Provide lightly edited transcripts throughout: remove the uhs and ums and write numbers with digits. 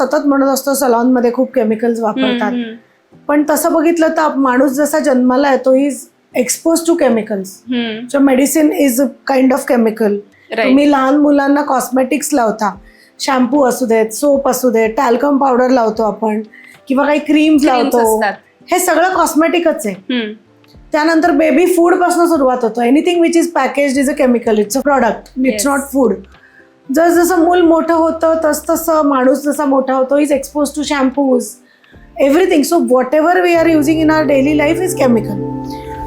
सतत म्हणत असतो सलॉनमध्ये खूप केमिकल्स वापरतात, पण तसं बघितलं तर माणूस जसा जन्माला येतो he is expose to chemicals. So medicine is a kind of chemical. तुम्ही लहान मुलांना कॉस्मेटिक्स लावता, शॅम्पू असू देत, सोप असू देत, टॅल्कम पावडर लावतो आपण किंवा काही क्रीम्स लावतो, हे सगळं कॉस्मेटिकच आहे. त्यानंतर बेबी फूड पासून सुरुवात होतो. Anything which is packaged is a chemical, it's a product, it's not food. जसं मूल मोठं होतं तसं माणूस जसा मोठा होतो is expose to shampoos, everything. So whatever we are using in our daily life is chemical.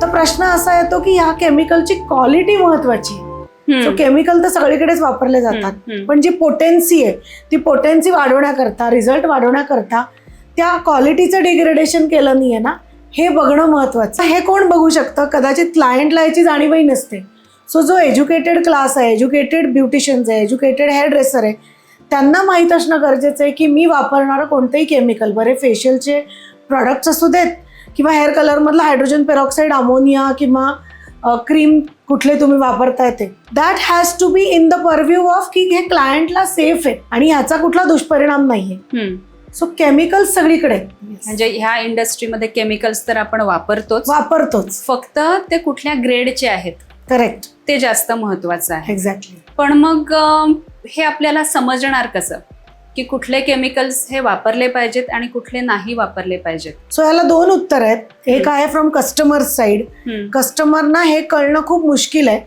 तर प्रश्न असा येतो की ह्या केमिकलची क्वालिटी महत्वाची आहे. सो केमिकल तर सगळीकडेच वापरले जातात, पण जी पोटेन्सी आहे ती पोटेन्सी वाढवण्याकरता, रिझल्ट वाढवण्याकरता त्या क्वालिटीचं डिग्रेडेशन केलं नाहीये ना, हे बघणं महत्वाचं. हे कोण बघू शकतं? कदाचित क्लायंटला याची जाणीवही नसते. सो जो एज्युकेटेड क्लास आहे, एज्युकेटेड ब्युटिशियन्स आहे, एज्युकेटेड हेअर ड्रेसर आहे, त्यांना माहीत असणं गरजेचं आहे की मी वापरणारं कोणतंही केमिकल, बरे फेशियलचे प्रॉडक्ट्स असू देत किंवा हेअर कलरमधला हायड्रोजन पेरॉक्साईड, अमोनिया किंवा क्रीम कुठले तुम्ही वापरताय ते, that has to be in the purview of की हे क्लायंटला सेफ आहे आणि ह्याचा कुठला दुष्परिणाम नाहीये. सो केमिकल्स सगळीकडे, म्हणजे ह्या इंडस्ट्रीमध्ये केमिकल्स तर आपण वापरतोच, फक्त ते कुठल्या ग्रेडचे आहेत. करेक्ट, ते जास्त महत्वाचं आहे. एक्झॅक्टली. पण मग हे आपल्याला समजणार कसं की कुठले केमिकल्स हे वापरले पाहिजेत आणि कुठले नाही वापरले पाहिजेत? सो याला दोन उत्तर आहेत. एक आहे फ्रॉम कस्टमर साईड. कस्टमरना हे कळणं खूप मुश्किल आहे,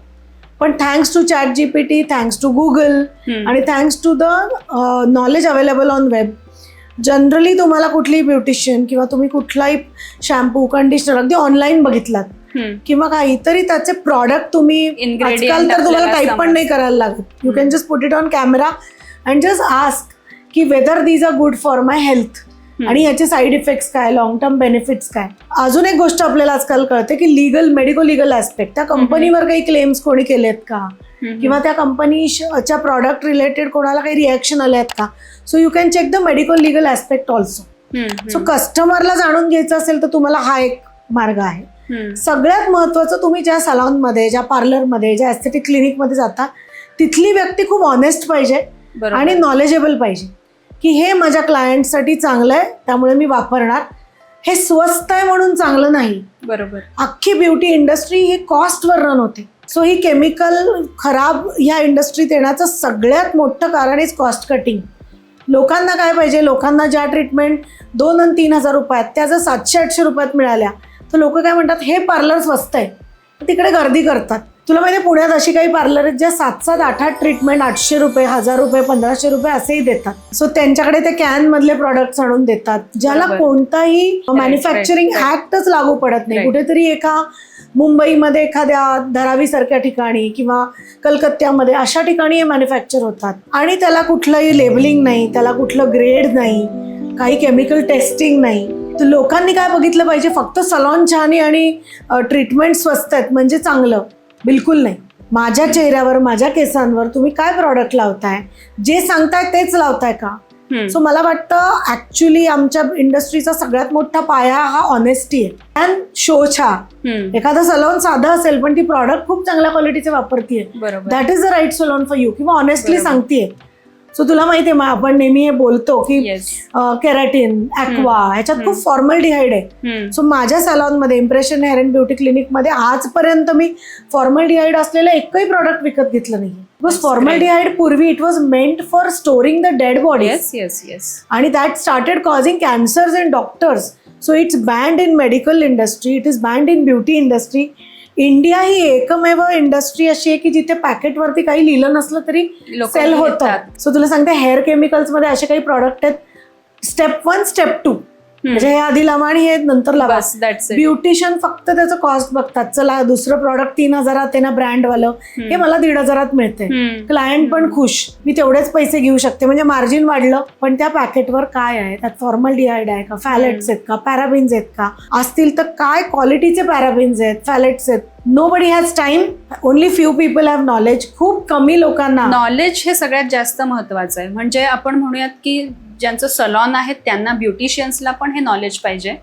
पण thanks to ChatGPT, thanks to Google आणि thanks to the knowledge available on web, generally तुम्हाला कुठलीही ब्युटिशियन किंवा तुम्ही कुठलाही शॅम्पू, कंडिशनर अगदी ऑनलाईन बघितलात किंवा काहीतरी त्याचे प्रॉडक्ट तुम्ही आजकाल तर तुम्हाला टाईप पण नाही करायला लागत. You can just put it on camera and just ask की whether these are good for my health आणि याचे साईड इफेक्ट्स काय, लॉंग टर्म बेनिफिट्स काय. अजून एक गोष्ट आपल्याला आजकाल कळते की मेडिको लिगल ऍस्पेक्ट, त्या कंपनीवर काही क्लेम्स कोणी केलेत का किंवा त्या कंपनीच्या प्रॉडक्ट रिलेटेड कोणाला काही रिॲक्शन आले आहेत का. So you can check the medical legal aspect also. So कस्टमरला जाणून घ्यायचं असेल तर तुम्हाला हा एक मार्ग आहे. सगळ्यात महत्वाचं, तुम्ही ज्या सलॉनमध्ये, ज्या पार्लरमध्ये, ज्या एस्थेटिक क्लिनिकमध्ये जाता तिथली व्यक्ती खूप ऑनेस्ट पाहिजे आणि नॉलेजेबल पाहिजे की हे माझ्या क्लायंटसाठी चांगलं आहे त्यामुळे मी वापरणार. हे स्वस्त आहे म्हणून चांगलं नाही. बरोबर. अख्खी ब्युटी इंडस्ट्री ही कॉस्टवर रन होते. सो ही केमिकल खराब ह्या इंडस्ट्रीत येण्याचं सगळ्यात मोठं कारण इज कॉस्ट कटिंग. लोकांना काय पाहिजे, लोकांना ज्या ट्रीटमेंट 2 आणि 3 हजार रुपयात त्या जर 700-800 रुपयात मिळाल्या तर लोक काय म्हणतात, हे पार्लर स्वस्त आहे, तिकडे गर्दी करतात. तुला माहिती आहे पुण्यात अशी काही पार्लर आहेत ज्या 7-7, 8-8 ट्रीटमेंट 800 रुपये, 1000 रुपये, 1500 रुपये असेही देतात. सो त्यांच्याकडे ते कॅन मधले प्रॉडक्ट्स आणून देतात ज्याला कोणताही मॅन्युफॅक्चरिंग ऍक्टच लागू पडत नाही. कुठेतरी एका मुंबईमध्ये एखाद्या धारावी सारख्या ठिकाणी किंवा कलकत्त्यामध्ये अशा ठिकाणी हे मॅन्युफॅक्चर होतात आणि त्याला कुठलंही लेबलिंग नाही, त्याला कुठलं ग्रेड नाही, काही केमिकल टेस्टिंग नाही. तर लोकांनी काय बघितलं पाहिजे, फक्त सलॉन छान आणि ट्रीटमेंट स्वस्त आहेत म्हणजे चांगलं, बिलकुल नाही. माझ्या चेहऱ्यावर, माझ्या केसांवर तुम्ही काय प्रॉडक्ट लावताय, जे सांगताय तेच लावताय का. सो मला वाटतं ऍक्च्युली आमच्या इंडस्ट्रीचा सगळ्यात मोठा पाया हा ऑनेस्टी आहे अँड शोछा. एखादा सलॉन साधा असेल पण ती प्रॉडक्ट खूप चांगल्या क्वालिटीचे वापरतीये, that is the right salon for you, किंवा ऑनेस्टली सांगतीये. सो तुला माहितीये मग आपण नेहमी हे बोलतो की केराटिन, ॲक्वा, ह्याच्यात खूप फॉर्मलडिहाइड आहे. सो माझ्या सलॉनमध्ये, इम्प्रेशन हेअर अँड ब्युटी क्लिनिकमध्ये आजपर्यंत मी फॉर्मलडिहाइड असलेलं एकही प्रॉडक्ट विकत घेतलं नाही. बिकॉज फॉर्मलडिहाइड पूर्वी it was meant for storing the dead bodies आणि that started causing cancers in doctors. So it's banned in medical industry, it is banned in beauty industry. India ही एकमेव industry अशी आहे की जिथे पॅकेटवरती काही लिहिलं नसलं तरी सेल होतात. सो तुला सांगते, हेअर केमिकल्स मध्ये असे काही प्रॉडक्ट आहेत, स्टेप 1, स्टेप 2, म्हणजे हे आधी लावा आणि हे नंतर लावा. ब्युटिशियन फक्त त्याचं कॉस्ट बघतात, चला दुसरं प्रॉडक्ट 3000 आहे ना ब्रँडवालं, हे मला 1500 मिळते, क्लायंट पण खुश, मी तेवढेच पैसे घेऊ शकते, म्हणजे मार्जिन वाढलं. पण त्या पॅकेटवर काय आहे, त्यात फॉर्मलडिहाइड आहे का, फॅलेट्स आहेत का, पॅराबिन्स आहेत का, असतील तर काय क्वालिटीचे पॅराबिन्स आहेत, फॅलेट्स आहेत. Nobody has time, only few people have knowledge. खूप कमी लोकांना नॉलेज हे सगळ्यात जास्त महत्वाचं आहे. म्हणजे आपण म्हणूयात की ज्यांचं सलॉन आहे त्यांना, ब्युटिशियन्सला पण हे नॉलेज पाहिजे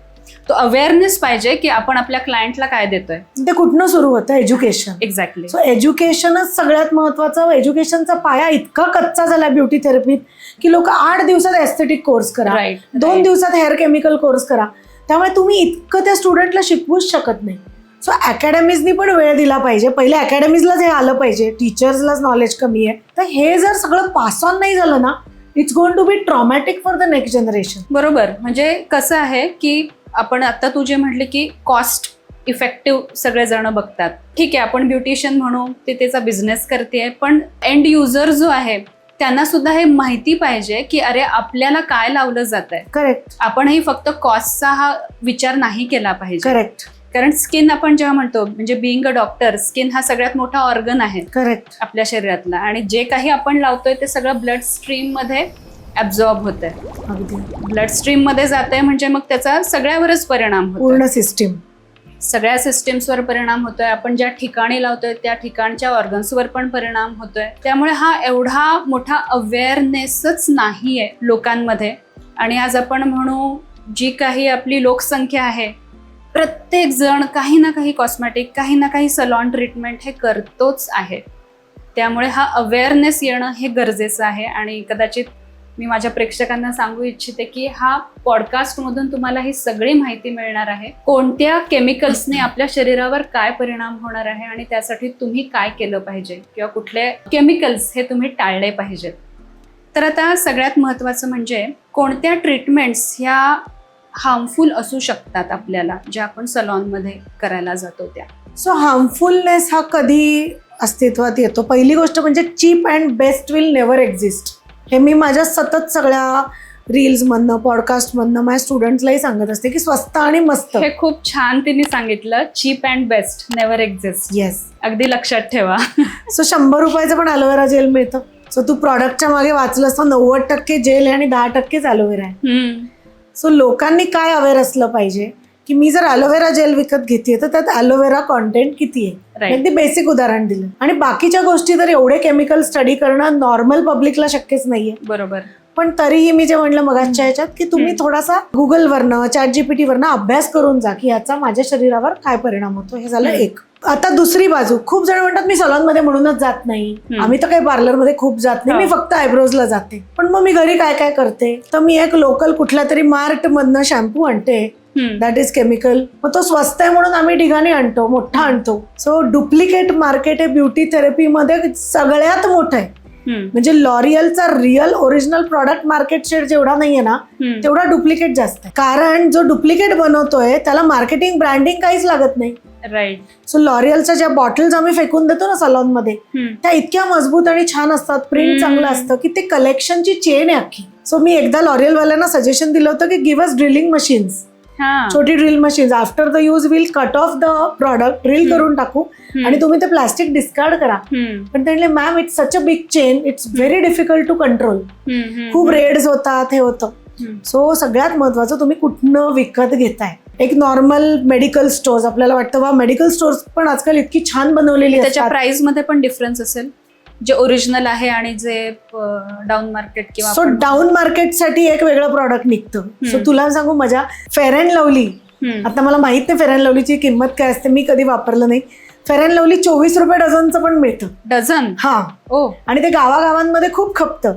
तो अवेअरनेस पाहिजे की आपण आपल्या क्लायंटला काय देतोय. ते कुठनं सुरू होतं? एज्युकेशन. एक्झॅक्टली. सो एज्युकेशनच सगळ्यात महत्वाचं. एज्युकेशनचा पाया इतका कच्चा झाला ब्युटी थेरपीत की लोक 8 दिवसात एस्थेटिक कोर्स करा, राईट. 2 दिवसात हेअर केमिकल कोर्स करा. त्यामुळे तुम्ही इतकं त्या स्टुडंटला शिकवूच शकत नाही. सो अकॅडमीजनी पण वेळ दिला पाहिजे. पहिले अकॅडमीजलाच हे आलं पाहिजे, टीचर्सलाच नॉलेज कमी आहे. तर हे जर सगळं पास ऑन नाही झालं ना, it's going to be traumatic for the next generation. बरोबर. म्हणजे कसं आहे की आपण आता तू जे म्हटले की कॉस्ट इफेक्टिव्ह सगळेजण बघतात. ठीक आहे, आपण ब्युटिशियन म्हणू, ते त्याचा बिझनेस करते, पण एंड युजर जो आहे त्यांना सुद्धा हे माहिती पाहिजे की अरे आपल्याला काय लावलं जात आहे. करेक्ट. आपणही फक्त कॉस्टचा हा विचार नाही केला पाहिजे. करेक्ट. कारण स्किन आपण जेव्हा म्हणतो, म्हणजे बिईंग अ डॉक्टर, स्किन हा सगळ्यात मोठा ऑर्गन आहे करेक्ट. आपल्या शरीरातला, आणि जे काही आपण लावतोय ते सगळं ब्लड स्ट्रीम मध्ये ऍब्झॉर्ब होत आहे. अगदी. ब्लड स्ट्रीम मध्ये जात आहे म्हणजे मग त्याचा सगळ्यावरच परिणाम होतो. पूर्ण सिस्टीम, सगळ्या सिस्टीम्सवर परिणाम होतोय. आपण ज्या ठिकाणी लावतोय त्या ठिकाणच्या ऑर्गन्सवर पण परिणाम होतोय. त्यामुळे हा एवढा मोठा अवेअरनेसच नाहीये लोकांमध्ये. आणि आज आपण म्हणू जी काही आपली लोकसंख्या आहे, प्रत्येक जण काही ना काही कॉस्मेटिक, काही ना काही सलॉन ट्रीटमेंट हे करतोच आहे. त्यामुळे हा अवेअरनेस येणं हे गरजेचं आहे. आणि कदाचित मी माझ्या प्रेक्षकांना सांगू इच्छिते की हा पॉडकास्टमधून तुम्हाला ही सगळी माहिती मिळणार आहे, कोणत्या केमिकल्सने आपल्या शरीरावर काय परिणाम होणार आहे आणि त्यासाठी तुम्ही काय केलं पाहिजे किंवा कुठले केमिकल्स हे तुम्ही टाळले पाहिजेत. तर आता सगळ्यात महत्त्वाचं म्हणजे कोणत्या ट्रीटमेंट्स ह्या हार्मफुल असू शकतात आपल्याला, ज्या आपण सलॉनमध्ये करायला जातो त्या. सो हार्मफुलनेस हा कधी अस्तित्वात येतो? पहिली गोष्ट म्हणजे cheap and best will never exist. हे मी माझ्या सतत सगळ्या रील्समधनं, पॉडकास्टमधनं माझ्या स्टुडंट्सलाही सांगत असते की स्वस्त आणि मस्त. हे खूप छान तिने सांगितलं, cheap and best never exist. Yes. अगदी लक्षात ठेवा. सो 100 रुपयाचं पण अलोवेरा जेल मिळतं. सो तू प्रॉडक्टच्या मागे वाचलं असतं 90% जेल आहे आणि 10%च अलोवेरा आहे. सो लोकांनी काय अवेअर असलं पाहिजे की मी जर अलोवेरा जेल विकत घेते तर त्यात अलोवेरा कॉन्टेंट किती आहे. अगदी बेसिक उदाहरण दिलं. आणि बाकीच्या गोष्टी तर एवढे केमिकल स्टडी करणं नॉर्मल पब्लिकला शक्यच नाहीये. बरोबर. पण तरीही मी जे म्हणलं मगाच्या ह्याच्यात की तुम्ही थोडासा गुगलवरनं, ChatGPT-वरनं अभ्यास करून जा की याचा माझ्या शरीरावर काय परिणाम होतो. हे झालं एक. आता दुसरी बाजू, खूप जण म्हणतात मी सलॉनमध्ये म्हणूनच जात नाही, आम्ही तर काही पार्लरमध्ये खूप जात नाही, मी फक्त आयब्रोजला जाते. पण मग मी घरी काय काय करते, तर मी एक लोकल कुठल्या तरी मार्ट मधनं शॅम्पू आणते, दॅट इज केमिकल. मग तो स्वस्त आहे म्हणून आम्ही ठिकाणी आणतो, मोठा आणतो. सो डुप्लिकेट मार्केट हे ब्युटी थेरपीमध्ये सगळ्यात मोठं आहे. म्हणजे लॉरियलचा real original product market share जेवढा नाहीये ना, तेवढा डुप्लिकेट जास्त आहे. कारण जो डुप्लिकेट बनवतोय त्याला मार्केटिंग, ब्रँडिंग काहीच लागत नाही. राईट. सो लॉरियलच्या ज्या बॉटल्स आम्ही फेकून देतो ना सलॉन मध्ये, त्या इतक्या मजबूत आणि छान असतात, प्रिंट चांगलं असतं की ते कलेक्शनची चेन आहे अख्खी. सो मी एकदा लॉरियल वाल्यांना सजेशन दिलं होतं की गिव्ह अस ड्रिलिंग मशीन्स, छोटी drill machines. After the use will cut off the product, drill करून टाकू आणि तुम्ही ते प्लास्टिक डिस्कार्ड करा. पण ते म्हणले ma'am it's such a big chain, it's very difficult to control. खूप रेड्स होतात, हे होतं. सो सगळ्यात महत्वाचं तुम्ही कुठनं विकत घेताय. एक नॉर्मल मेडिकल स्टोर्स, आपल्याला वाटतं वा मेडिकल स्टोर्स पण आजकाल इतकी छान बनवलेली, त्याच्या प्राइस मध्ये पण डिफरन्स असेल, जे ओरिजिनल आहे आणि जे डाऊन मार्केट किंवा. सो डाऊन मार्केटसाठी एक वेगळं प्रॉडक्ट निघतं. सो तुला सांगू, माझ्या फेअर अँड लवली, आता मला माहित नाही फेअर अँड लवलीची किंमत काय असते, मी कधी वापरलं नाही. फेअर अँड लवली 24 रुपये डझनचं पण मिळतं. डझन? हा. ओ. आणि ते गावागावांमध्ये खूप खपतं.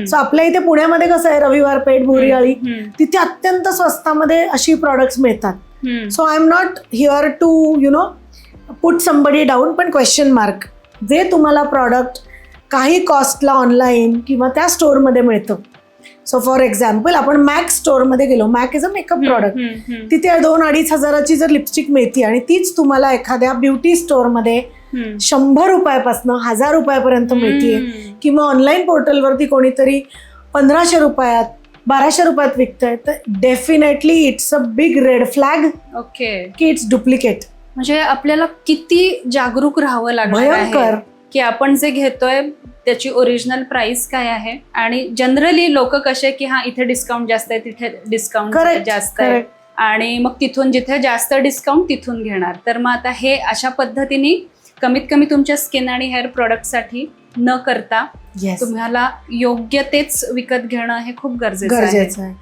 सो आपल्या इथे पुण्यामध्ये कसं आहे, रविवार पेठ, बोरीआळी, तिथे अत्यंत स्वस्तामध्ये अशी प्रॉडक्ट्स मिळतात. So I am not here to put somebody down, पण क्वेश्चन मार्क, जे तुम्हाला प्रॉडक्ट काही कॉस्टला ऑनलाईन किंवा त्या स्टोअरमध्ये मिळतं. सो फॉर एक्झाम्पल आपण मॅक स्टोअरमध्ये गेलो, Mac is a makeup product, तिथे 2-2.5 हजाराची जर लिपस्टिक मिळते आणि तीच तुम्हाला एखाद्या ब्युटी स्टोअरमध्ये 100 रुपयापासून 1000 रुपयापर्यंत मिळतीये, किंवा ऑनलाईन पोर्टलवरती कोणीतरी 1500 रुपयात 1200 रुपयात विकतंय, तर definitely it's a big red flag. Okay. की इट्स डुप्लिकेट. म्हणजे आपल्याला किती जागरूक राहावं लागणार आहे की आपण जे घेतोय त्याची ओरिजिनल प्राइस काय आहे. आणि जनरली लोक कसे की हा इथे डिस्काउंट जास्त आहे, तिथे डिस्काउंट जास्त आहे, आणि मग तिथून जिथे जास्त डिस्काउंट तिथून घेणार. तर मग आता हे अशा पद्धतीने कमीत कमी तुमच्या स्किन आणि हेअर प्रोडक्टसाठी न करता तुम्हाला योग्य तेच विकत घेणं हे खूप गरजेचं आहे.